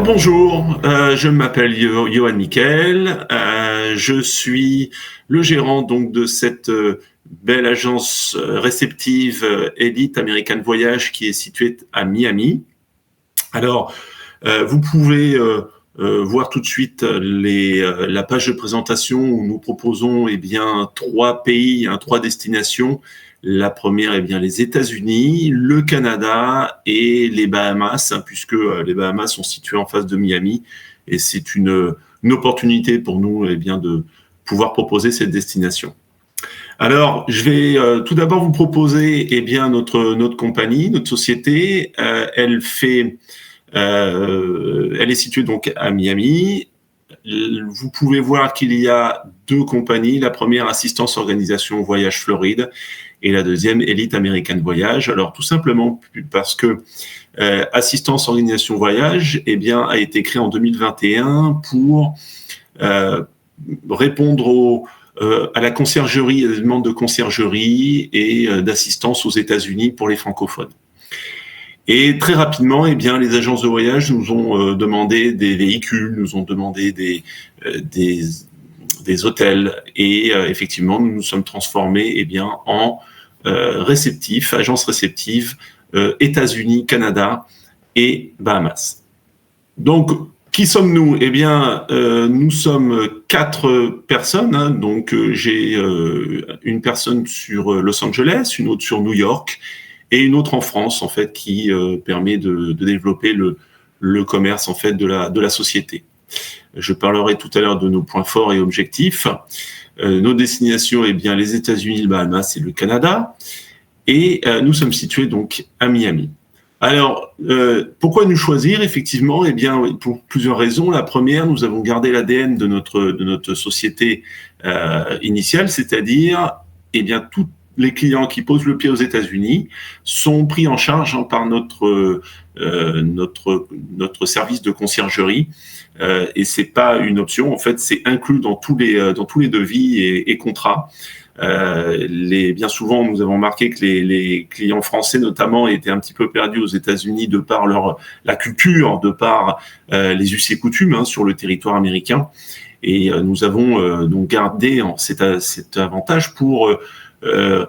Alors bonjour, je m'appelle Johan Michael, je suis le gérant donc de cette belle agence réceptive Elite American Voyage qui est située à Miami. Alors vous pouvez voir tout de suite la page de présentation où nous proposons trois pays, trois destinations. La première, les États-Unis, le Canada et les Bahamas, puisque les Bahamas sont situés en face de Miami. Et c'est une opportunité pour nous de pouvoir proposer cette destination. Alors, je vais tout d'abord vous proposer notre compagnie, notre société. Elle est située donc à Miami. Vous pouvez voir qu'il y a deux compagnies. La première, Assistance Organisation Voyage Floride, et la deuxième, Elite American Voyage. Alors, tout simplement parce que Assistance Organisation Voyage a été créée en 2021 pour répondre à la conciergerie, à des demandes de conciergerie et d'assistance aux États-Unis pour les francophones. Et très rapidement, les agences de voyage nous ont demandé des véhicules, nous ont demandé des hôtels, et effectivement, nous nous sommes transformés en agence réceptive États-Unis, Canada et Bahamas. Donc, qui sommes-nous ? Nous sommes 4 personnes. Donc, j'ai une personne sur Los Angeles, une autre sur New York, et une autre en France, en fait, qui permet de développer le commerce, en fait, de la société. Je parlerai tout à l'heure de nos points forts et objectifs. Nos destinations, les États-Unis, le Bahamas et le Canada. Et nous sommes situés donc à Miami. Alors, pourquoi nous choisir ? Effectivement, pour plusieurs raisons. La première, nous avons gardé l'ADN de notre société initiale, c'est-à-dire, tous les clients qui posent le pied aux États-Unis sont pris en charge par notre service de conciergerie. Et c'est pas une option, en fait, c'est inclus dans tous les devis et contrats. Bien souvent, nous avons remarqué que les clients français, notamment, étaient un petit peu perdus aux États-Unis de par la culture, de par les us et coutumes sur le territoire américain. Et nous avons donc gardé cet avantage pour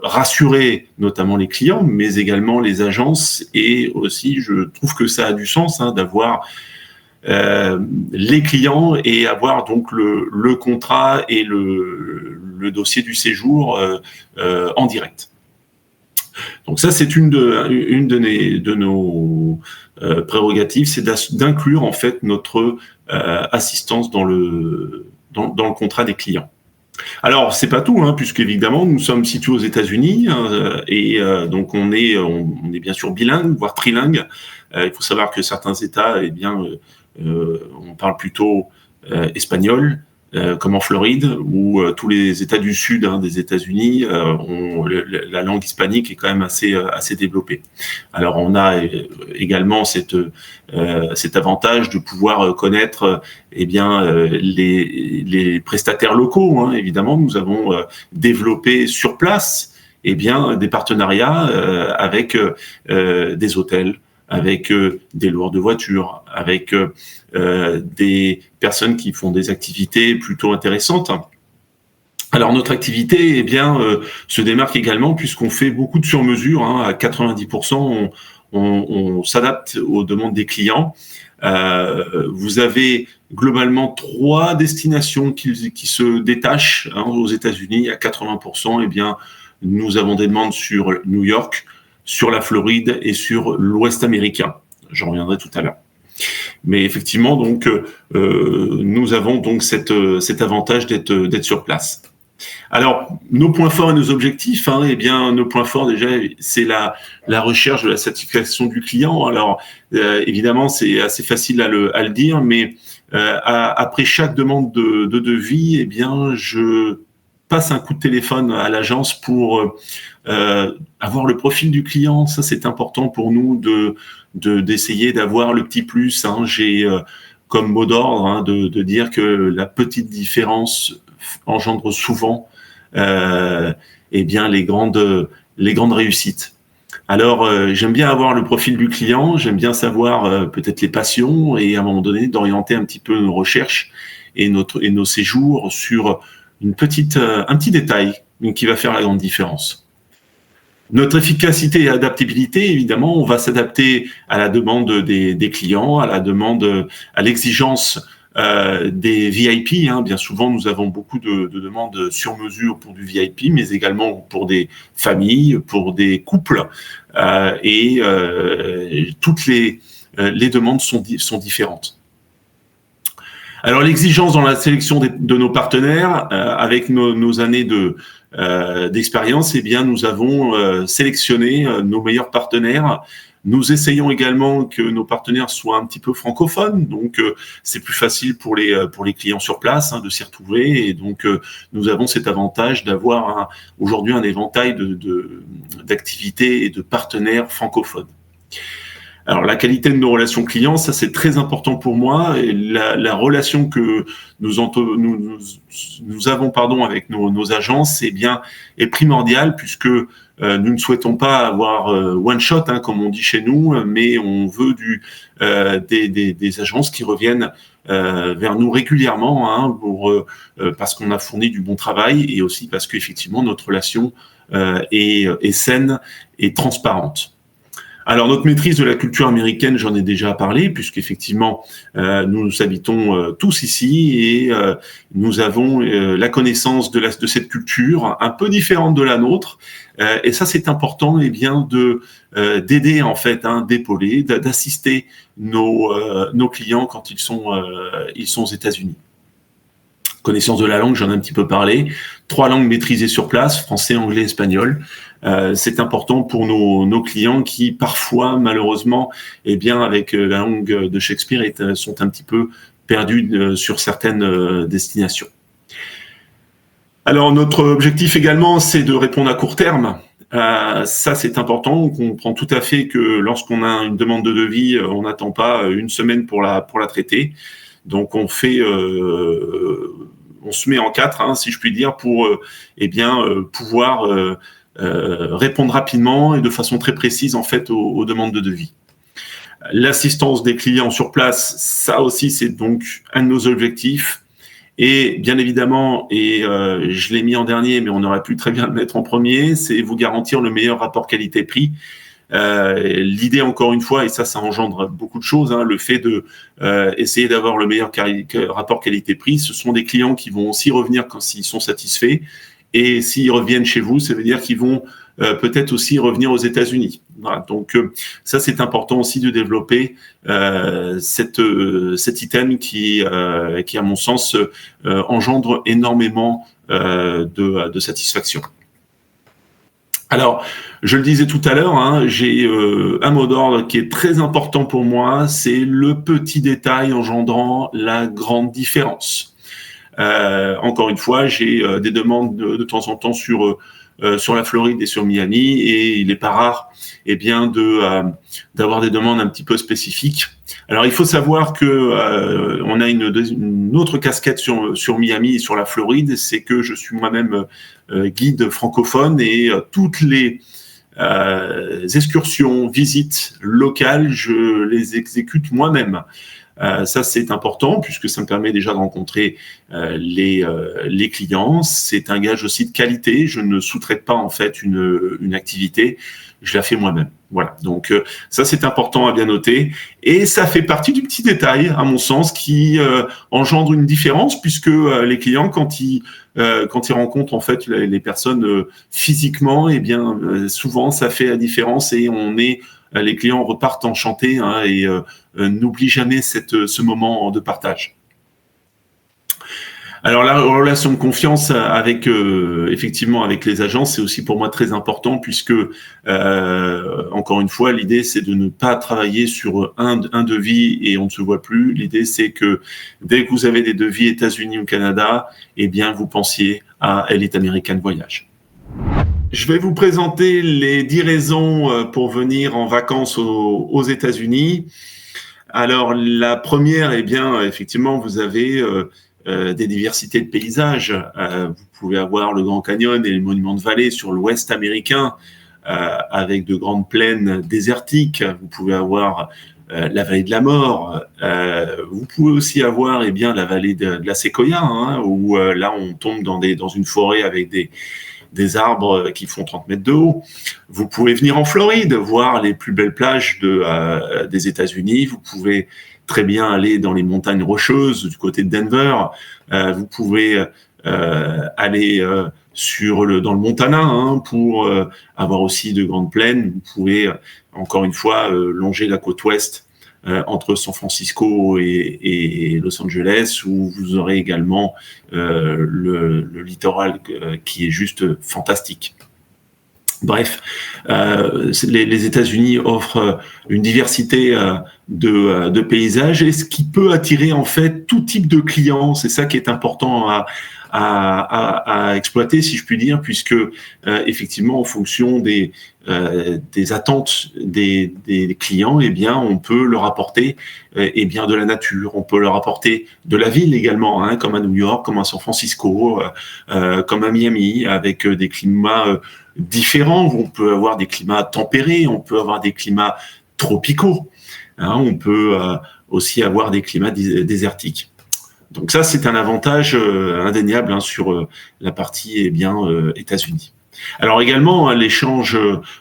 rassurer notamment les clients, mais également les agences. Et aussi, je trouve que ça a du sens d'avoir les clients et avoir donc le contrat et le dossier du séjour en direct. Donc ça, c'est une de nos prérogatives, c'est d'inclure en fait notre assistance dans le contrat des clients. Alors, c'est pas tout, puisque évidemment, nous sommes situés aux États-Unis et donc on est bien sûr bilingue, voire trilingue. Il faut savoir que certains États, on parle plutôt espagnol, comme en Floride, où tous les États du sud des États-Unis ont la langue hispanique est quand même assez développée. Alors on a également cet avantage de pouvoir connaître les prestataires locaux. Évidemment, nous avons développé sur place des partenariats avec des hôtels, avec des loueurs de voitures, avec des personnes qui font des activités plutôt intéressantes. Alors notre activité se démarque également puisqu'on fait beaucoup de sur-mesure, à 90%, on s'adapte aux demandes des clients. Vous avez globalement 3 destinations qui se détachent aux États-Unis. À 80%, nous avons des demandes sur New York, sur la Floride et sur l'Ouest américain. J'en reviendrai tout à l'heure. Mais effectivement, donc, nous avons donc cet avantage d'être sur place. Alors, nos points forts et nos objectifs, nos points forts déjà, c'est la recherche de la satisfaction du client. Alors, évidemment, c'est assez facile à le dire, mais après chaque demande de devis, je passe un coup de téléphone à l'agence pour avoir le profil du client. Ça, c'est important pour nous d'essayer d'avoir le petit plus. J'ai comme mot d'ordre de dire que la petite différence engendre souvent les grandes réussites. Alors, j'aime bien avoir le profil du client, j'aime bien savoir peut-être les passions et à un moment donné d'orienter un petit peu nos recherches et nos séjours sur un petit détail qui va faire la grande différence. Notre efficacité et adaptabilité, évidemment, on va s'adapter à la demande des clients, à l'exigence des VIP. Bien souvent, nous avons beaucoup de demandes sur mesure pour du VIP, mais également pour des familles, pour des couples, et toutes les demandes sont différentes. Alors l'exigence dans la sélection de nos partenaires, avec nos années d'expérience, eh bien nous avons sélectionné nos meilleurs partenaires. Nous essayons également que nos partenaires soient un petit peu francophones, donc c'est plus facile pour les clients sur place de s'y retrouver, et donc nous avons cet avantage d'avoir aujourd'hui un éventail d'activités et de partenaires francophones. Alors la qualité de nos relations clients, ça c'est très important pour moi, et la relation que nous avons avec nos agences est primordiale, puisque nous ne souhaitons pas avoir one shot comme on dit chez nous, mais on veut des agences qui reviennent vers nous régulièrement parce qu'on a fourni du bon travail, et aussi parce qu'effectivement notre relation est saine et transparente. Alors notre maîtrise de la culture américaine, j'en ai déjà parlé, puisqu'effectivement nous habitons tous ici, et nous avons la connaissance de cette culture un peu différente de la nôtre, et ça c'est important, d'aider en fait, d'épauler, d'assister nos clients quand ils sont aux États-Unis. Connaissance de la langue, j'en ai un petit peu parlé. 3 langues maîtrisées sur place, français, anglais, espagnol. C'est important pour nos clients qui, parfois, malheureusement, avec la langue de Shakespeare, sont un petit peu perdus sur certaines destinations. Alors, notre objectif également, c'est de répondre à court terme. Ça, c'est important. On comprend tout à fait que lorsqu'on a une demande de devis, on n'attend pas une semaine pour la traiter. Donc, on se met en 4, si je puis dire, pour pouvoir répondre rapidement et de façon très précise en fait aux demandes de devis. L'assistance des clients sur place, ça aussi c'est donc un de nos objectifs. Et bien évidemment, je l'ai mis en dernier, mais on aurait pu très bien le mettre en premier, c'est vous garantir le meilleur rapport qualité-prix. L'idée, encore une fois, et ça engendre beaucoup de choses, le fait de essayer d'avoir le meilleur rapport qualité-prix, ce sont des clients qui vont aussi revenir quand ils sont satisfaits, et s'ils reviennent chez vous, ça veut dire qu'ils vont peut-être aussi revenir aux États-Unis. Voilà, donc ça c'est important aussi de développer cet item qui à mon sens engendre énormément de satisfaction. Alors, je le disais tout à l'heure, j'ai un mot d'ordre qui est très important pour moi, c'est le petit détail engendrant la grande différence. Encore une fois, j'ai des demandes de temps en temps sur la Floride et sur Miami, et il n'est pas rare d'avoir des demandes un petit peu spécifiques. Alors, il faut savoir que on a une autre casquette sur Miami et sur la Floride, c'est que je suis moi-même guide francophone, et toutes les excursions, visites locales, je les exécute moi-même. Ça, c'est important puisque ça me permet déjà de rencontrer les clients. C'est un gage aussi de qualité. Je ne sous-traite pas en fait une activité, je la fais moi-même. Voilà. Donc ça, c'est important à bien noter, et ça fait partie du petit détail, à mon sens, qui engendre une différence, puisque les clients, quand ils rencontrent en fait les personnes physiquement, souvent ça fait la différence, et les clients repartent enchantés et n'oublient jamais ce moment de partage. Alors la relation de confiance effectivement avec les agents, c'est aussi pour moi très important, puisque encore une fois, l'idée c'est de ne pas travailler sur un devis et on ne se voit plus. L'idée c'est que dès que vous avez des devis États-Unis ou Canada, vous pensiez à Elite American Voyage. Je vais vous présenter les 10 raisons pour venir en vacances aux États-Unis. Alors la première, effectivement, vous avez des diversités de paysages. Vous pouvez avoir le Grand Canyon et les monuments de vallée sur l'ouest américain. avec de grandes plaines désertiques. Vous pouvez avoir la vallée de la mort. Vous pouvez aussi avoir la vallée de la séquoia, hein, où là on tombe dans une forêt avec des arbres qui font 30 mètres de haut. Vous pouvez venir en Floride, voir les plus belles plages des États-Unis. Vous pouvez très bien aller dans les montagnes rocheuses du côté de Denver. Vous pouvez aller dans le Montana, hein, pour avoir aussi de grandes plaines. Vous pouvez encore une fois longer la côte ouest entre San Francisco et Los Angeles, où vous aurez également le littoral qui est juste fantastique. Bref, les États-Unis offrent une diversité de paysages, et ce qui peut attirer en fait tout type de clients. C'est ça qui est important à exploiter, si je puis dire, puisque effectivement, en fonction des attentes des clients, eh bien, on peut leur apporter de la nature, on peut leur apporter de la ville également, hein, comme à New York, comme à San Francisco, comme à Miami, avec des climats différents. On peut avoir des climats tempérés, on peut avoir des climats tropicaux, hein, on peut aussi avoir des climats désertiques. Donc ça, c'est un avantage indéniable, hein, sur la partie États-Unis. Alors également, hein, l'échange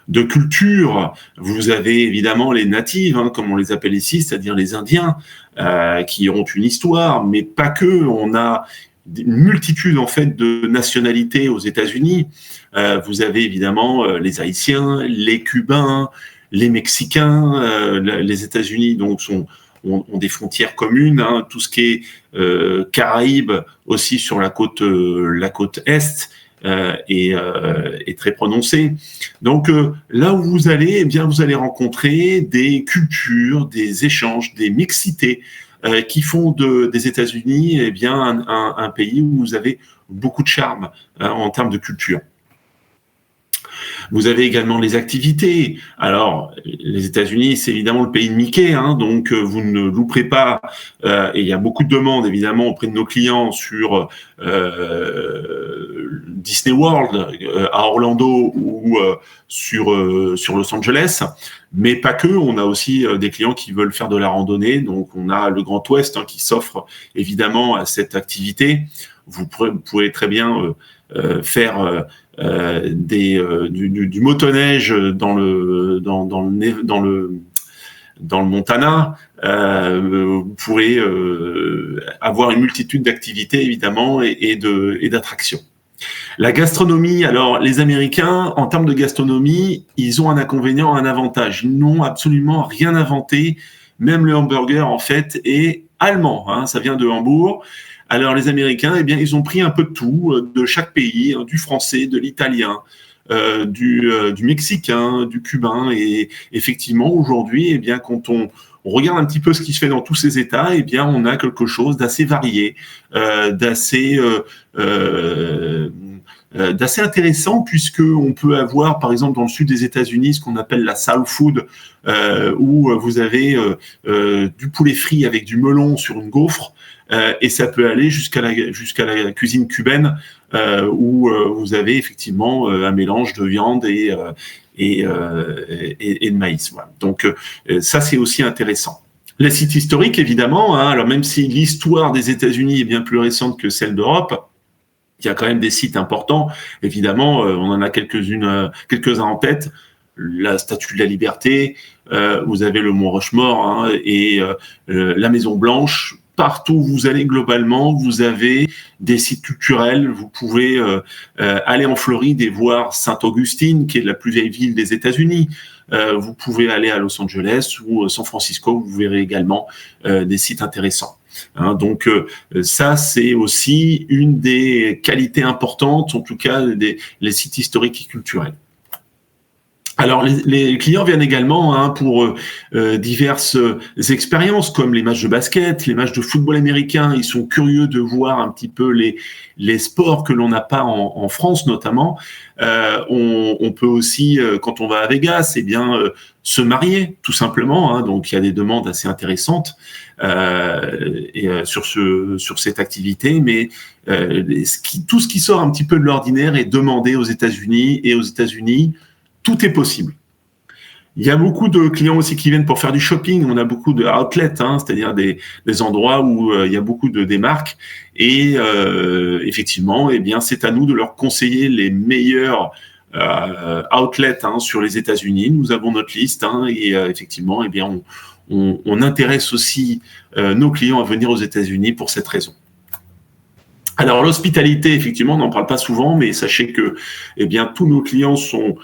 de culture. Vous avez évidemment les natives, hein, comme on les appelle ici, c'est-à-dire les Indiens, qui ont une histoire, mais pas que. On a une multitude en fait de nationalités aux États-Unis. Vous avez évidemment les Haïtiens, les Cubains, les Mexicains. Les États-Unis donc ont des frontières communes, hein, tout ce qui est Caraïbes aussi sur la côte est est très prononcé. Donc là où vous allez, eh bien vous allez rencontrer des cultures, des échanges, des mixités qui font des États-Unis eh bien un pays où vous avez beaucoup de charme en termes de culture. Vous avez également les activités. Alors, les États-Unis, c'est évidemment le pays de Mickey, hein, donc vous ne louperez pas. Et il y a beaucoup de demandes, évidemment, auprès de nos clients sur Disney World à Orlando ou sur Los Angeles. Mais pas que, on a aussi des clients qui veulent faire de la randonnée. Donc, on a le Grand Ouest, hein, qui s'offre évidemment à cette activité. Vous pouvez très bien faire du motoneige dans le Montana. Vous pourrez avoir une multitude d'activités évidemment et d'attractions. La gastronomie, alors les Américains, en termes de gastronomie, ils ont un inconvénient, un avantage. Ils n'ont absolument rien inventé. Même le hamburger, en fait, est allemand, hein, ça vient de Hambourg. Alors les Américains, eh bien, ils ont pris un peu de tout, de chaque pays, hein, du français, de l'italien, du mexicain, du cubain. Et effectivement, aujourd'hui, eh bien, quand on regarde un petit peu ce qui se fait dans tous ces États, eh bien, on a quelque chose d'assez varié, d'assez intéressant, puisque on peut avoir, par exemple, dans le sud des États-Unis, ce qu'on appelle la soul food, où vous avez du poulet frit avec du melon sur une gaufre, et ça peut aller jusqu'à la cuisine cubaine, où vous avez effectivement un mélange de viande et de maïs. Voilà. Donc ça, c'est aussi intéressant. Les sites historiques, évidemment, hein, alors même si l'histoire des États-Unis est bien plus récente que celle d'Europe, il y a quand même des sites importants. Évidemment, on en a quelques-uns en tête. La Statue de la Liberté, vous avez le Mont Rushmore, hein, et la Maison Blanche. Partout où vous allez globalement, vous avez des sites culturels. Vous pouvez aller en Floride et voir Sainte-Augustine, qui est la plus vieille ville des États-Unis. Vous pouvez aller à Los Angeles ou San Francisco, vous verrez également des sites intéressants. Hein, donc ça, c'est aussi une des qualités importantes, en tout cas les sites historiques et culturels. Alors, les clients viennent également, hein, pour diverses expériences, comme les matchs de basket, les matchs de football américain. Ils sont curieux de voir un petit peu les sports que l'on n'a pas en France, notamment. On peut aussi, quand on va à Vegas, eh bien, se marier, tout simplement. Hein, donc, il y a des demandes assez intéressantes sur cette activité, mais tout ce qui sort un petit peu de l'ordinaire est demandé aux États-Unis, et aux États-Unis, tout est possible. Il y a beaucoup de clients aussi qui viennent pour faire du shopping. On a beaucoup de outlets, c'est-à-dire des endroits où il y a beaucoup des marques. Et effectivement, eh bien, c'est à nous de leur conseiller les meilleurs outlets sur les États-Unis. Nous avons notre liste et effectivement, eh bien, on intéresse aussi nos clients à venir aux États-Unis pour cette raison. Alors l'hospitalité, effectivement, on n'en parle pas souvent, mais sachez que, eh bien, tous nos clients sont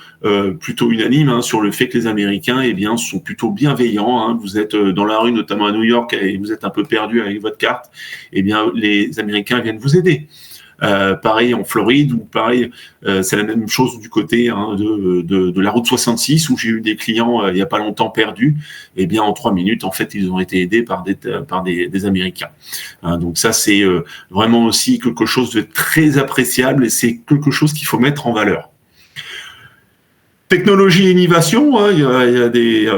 plutôt unanimes sur le fait que les Américains, eh bien, sont plutôt bienveillants. Vous êtes dans la rue, notamment à New York, et vous êtes un peu perdu avec votre carte, eh bien, les Américains viennent vous aider. Pareil en Floride, ou pareil, c'est la même chose du côté de la route 66 où j'ai eu des clients il y a pas longtemps perdus. Et bien en 3 minutes, en fait, ils ont été aidés par des Américains. Donc ça, c'est vraiment aussi quelque chose de très appréciable et c'est quelque chose qu'il faut mettre en valeur. Technologie et innovation, il y a des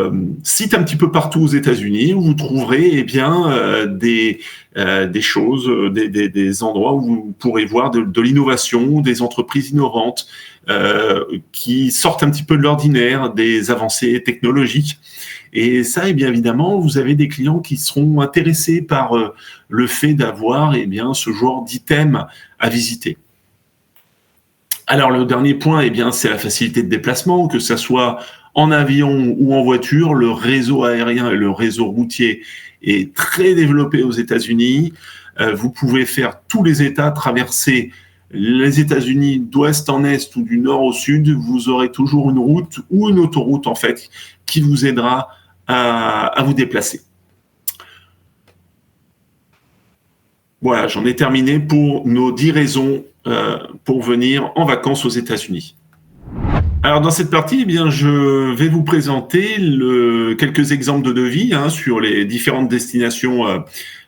sites un petit peu partout aux États-Unis où vous trouverez eh bien des choses, des endroits où vous pourrez voir de l'innovation, des entreprises innovantes qui sortent un petit peu de l'ordinaire, des avancées technologiques. Et ça, eh bien évidemment, vous avez des clients qui seront intéressés par le fait d'avoir eh bien ce genre d'items à visiter. Alors le dernier point, eh bien, c'est la facilité de déplacement, que ça soit en avion ou en voiture. Le réseau aérien et le réseau routier est très développé aux États-Unis. Vous pouvez faire tous les États, traverser les États-Unis d'ouest en est ou du nord au sud. Vous aurez toujours une route ou une autoroute en fait qui vous aidera à vous déplacer. Voilà, j'en ai terminé pour nos 10 raisons pour venir en vacances aux États-Unis. Alors dans cette partie, eh bien, je vais vous présenter quelques exemples de devis sur les différentes destinations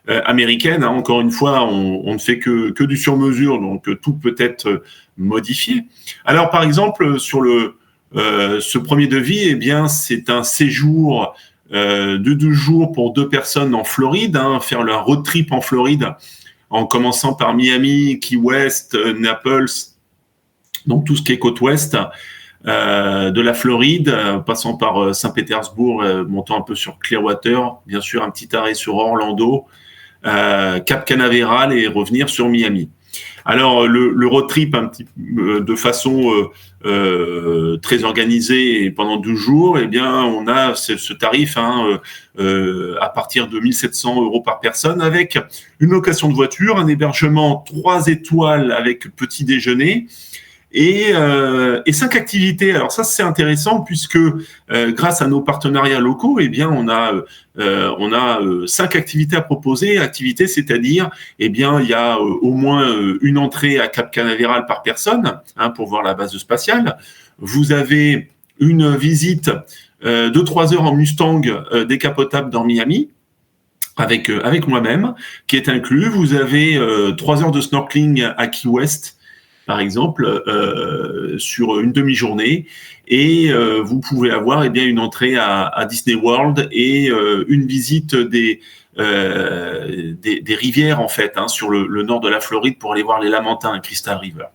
américaines. Encore une fois, on ne fait que du sur-mesure, donc tout peut être modifié. Alors par exemple, sur ce premier devis, eh bien, c'est un séjour de 2 jours pour 2 personnes en Floride, faire leur road trip en Floride, en commençant par Miami, Key West, Naples, donc tout ce qui est côte ouest de la Floride, passant par Saint-Pétersbourg, montant un peu sur Clearwater, bien sûr un petit arrêt sur Orlando, Cap Canaveral et revenir sur Miami. Alors le road trip de façon très organisée et pendant 2 jours, eh bien on a ce tarif à partir de 1 700 € par personne avec une location de voiture, un hébergement 3 étoiles avec petit déjeuner et 5 activités. Alors ça c'est intéressant puisque grâce à nos partenariats locaux, eh bien on a 5 activités à proposer. Activités, c'est-à-dire eh bien il y a au moins une entrée à Cap Canaveral par personne pour voir la base spatiale. Vous avez une visite de 3 heures en Mustang décapotable dans Miami. Avec moi-même, qui est inclus. Vous avez 3 heures de snorkeling à Key West, par exemple, sur une demi-journée, et vous pouvez avoir eh bien une entrée à Disney World et une visite des rivières en fait sur le nord de la Floride pour aller voir les Lamentins, Crystal River.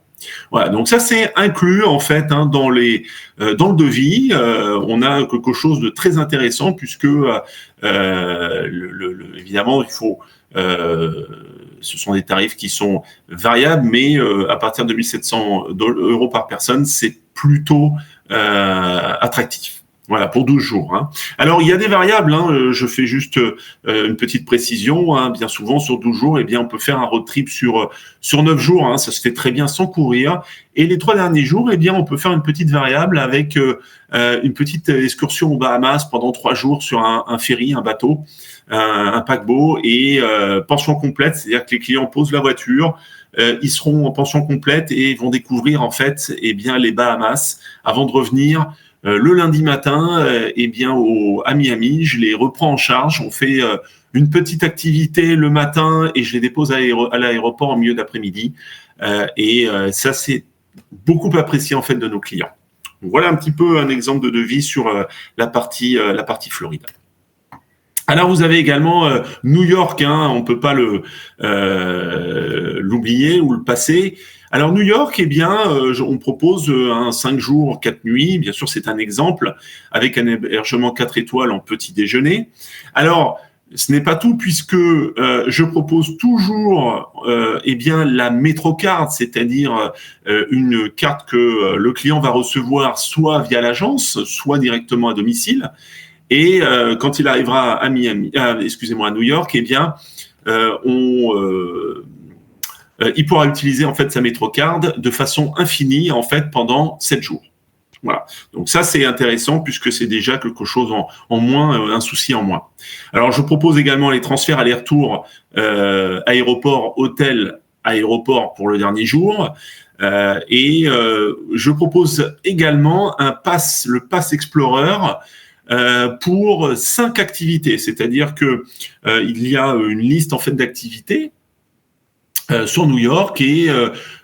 Voilà, donc ça c'est inclus en fait dans le devis. On a quelque chose de très intéressant puisque évidemment il faut ce sont des tarifs qui sont variables, mais à partir de 1 700 € par personne, c'est plutôt attractif. Voilà, pour 12 jours. Alors, il y a des variables. Je fais juste une petite précision. Bien souvent, sur 12 jours, eh bien, on peut faire un road trip sur 9 jours. Ça se fait très bien sans courir. Et les 3 derniers jours, eh bien, on peut faire une petite variable avec une petite excursion aux Bahamas pendant 3 jours sur un ferry, un bateau, un paquebot et pension complète. C'est-à-dire que les clients posent la voiture, ils seront en pension complète et vont découvrir en fait, eh bien, les Bahamas avant de revenir. Le lundi matin, à Miami, je les reprends en charge. On fait une petite activité le matin et je les dépose à l'aéroport en milieu d'après-midi. Ça, c'est beaucoup apprécié en fait de nos clients. Donc, voilà un petit peu un exemple de devis sur la partie Floride. Alors vous avez également New York, hein, on peut pas l'oublier ou le passer. Alors New York, eh bien, on propose un 5 jours, 4 nuits. Bien sûr, c'est un exemple avec un hébergement 4 étoiles en petit déjeuner. Alors, ce n'est pas tout puisque je propose toujours eh bien la MetroCard, c'est-à-dire une carte que le client va recevoir soit via l'agence, soit directement à domicile. Et quand il arrivera à Miami, excusez-moi, à New York, eh bien, il pourra utiliser en fait sa MetroCard de façon infinie en fait pendant 7 jours. Voilà. Donc ça c'est intéressant puisque c'est déjà quelque chose en moins, un souci en moins. Alors je propose également les transferts aller-retour aéroport, hôtel, aéroport pour le dernier jour. Je propose également le Pass Explorer pour 5 activités, c'est-à-dire que il y a une liste en fait d'activités sur New York et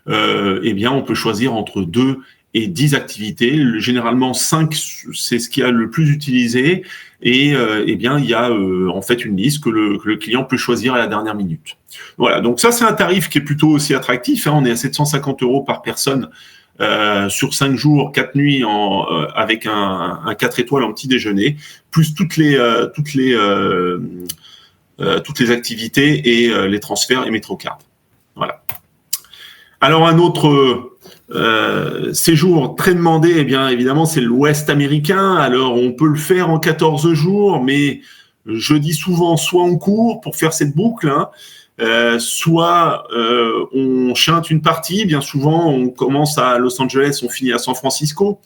eh bien on peut choisir entre 2 et 10 activités. Généralement 5 c'est ce qui a le plus utilisé et eh bien il y a en fait une liste que le client peut choisir à la dernière minute. Voilà, donc ça c'est un tarif qui est plutôt aussi attractif, hein. On est à 750 € par personne sur 5 jours, 4 nuits avec un 4 étoiles en petit déjeuner, plus toutes les activités et les transferts et MetroCard. Voilà. Alors un autre séjour très demandé, eh bien évidemment c'est l'Ouest américain. Alors on peut le faire en 14 jours, mais je dis souvent soit on court pour faire cette boucle, hein, soit on chinte une partie. Bien souvent on commence à Los Angeles, on finit à San Francisco.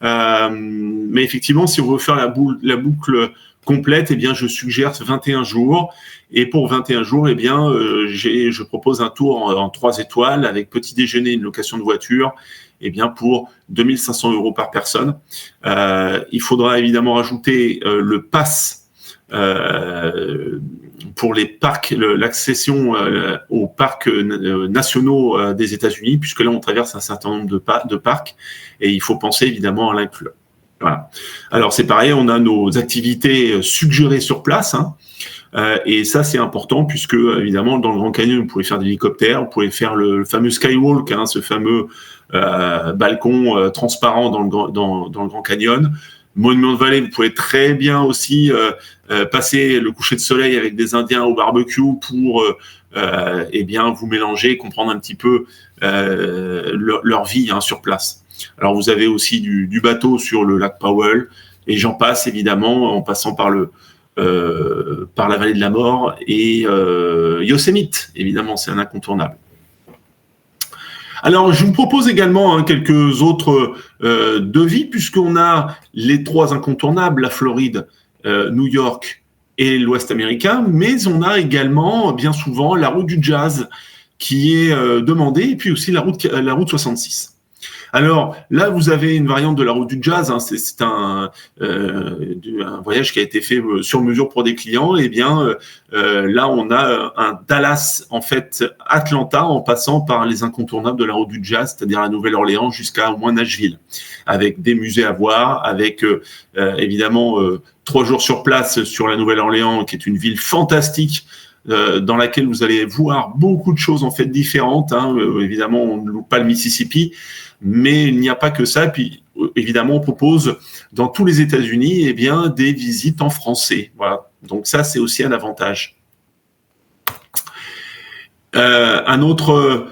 Mais effectivement, si on veut faire la boucle complète, eh bien, je suggère 21 jours. Et pour 21 jours, eh bien, je propose un tour en 3 étoiles avec petit déjeuner, une location de voiture, eh bien, pour 2 500 € par personne. Il faudra évidemment rajouter le pass pour les parcs, l'accession aux parcs nationaux des États-Unis, puisque là, on traverse un certain nombre de parcs et il faut penser évidemment à l'inclure. Voilà. Alors, c'est pareil, on a nos activités suggérées sur place, hein, et ça, c'est important puisque, évidemment, dans le Grand Canyon, vous pouvez faire de l'hélicoptère, vous pouvez faire le fameux skywalk, hein, ce fameux balcon transparent dans le Grand Canyon. Monument Valley, vous pouvez très bien aussi passer le coucher de soleil avec des Indiens au barbecue pour eh bien vous mélanger, comprendre un petit peu leur vie, hein, sur place. Alors vous avez aussi du bateau sur le lac Powell et j'en passe évidemment en passant par la vallée de la mort et Yosemite, évidemment c'est un incontournable. Alors, je vous propose également, hein, quelques autres devis, puisqu'on a les 3 incontournables, la Floride, New York et l'Ouest américain, mais on a également, bien souvent, la route du jazz qui est demandée, et puis aussi la route 66. Alors là, vous avez une variante de la route du jazz, hein, c'est un voyage qui a été fait sur mesure pour des clients. Et bien là, on a un Dallas, en fait, Atlanta, en passant par les incontournables de la route du jazz, c'est-à-dire la Nouvelle-Orléans jusqu'à au moins Nashville, avec des musées à voir, avec évidemment 3 jours sur place sur la Nouvelle-Orléans, qui est une ville fantastique. Dans laquelle vous allez voir beaucoup de choses en fait différentes, hein. Évidemment, on ne loupe pas le Mississippi, mais il n'y a pas que ça. Puis évidemment, on propose dans tous les États-Unis, eh bien, des visites en français. Voilà. Donc ça, c'est aussi un avantage. Un autre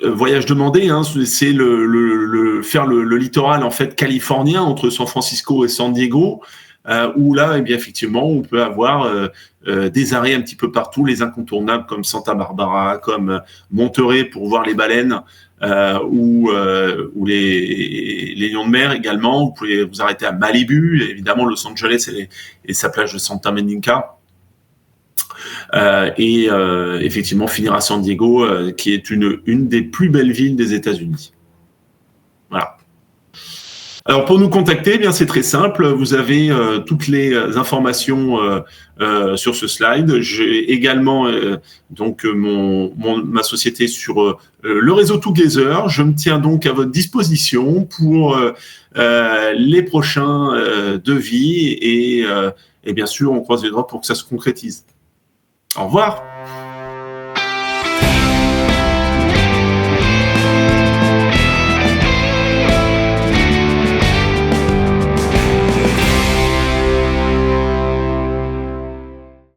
voyage demandé, hein, c'est faire le littoral en fait californien entre San Francisco et San Diego. Où là, eh bien, effectivement, on peut avoir des arrêts un petit peu partout, les incontournables comme Santa Barbara, comme Monterey pour voir les baleines, ou les lions de mer également. Vous pouvez vous arrêter à Malibu, évidemment Los Angeles et sa plage de Santa Monica. Effectivement, finir à San Diego, qui est une des plus belles villes des États-Unis. Voilà. Alors pour nous contacter, eh bien c'est très simple. Vous avez toutes les informations sur ce slide. J'ai également donc ma société sur le réseau Together. Je me tiens donc à votre disposition pour les prochains devis et bien sûr on croise les doigts pour que ça se concrétise. Au revoir.